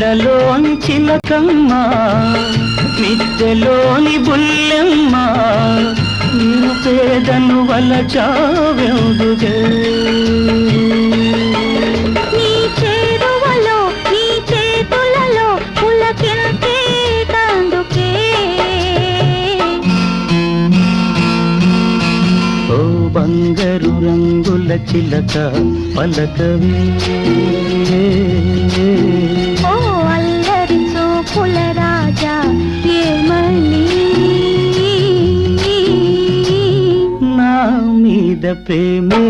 మెడలోని చిలకమ్మ మిద్దెలోని బుల్లెమ్మ నీవు పేదను వలచావెందుకే నీ చేరువలో నీ చేతులలో పులకించేటందుకే ఓ బంగారు రంగుల చిలక పలకవే ఓ అల్లరి చూపుల రాజా ఏమని నా మీద ప్రేమే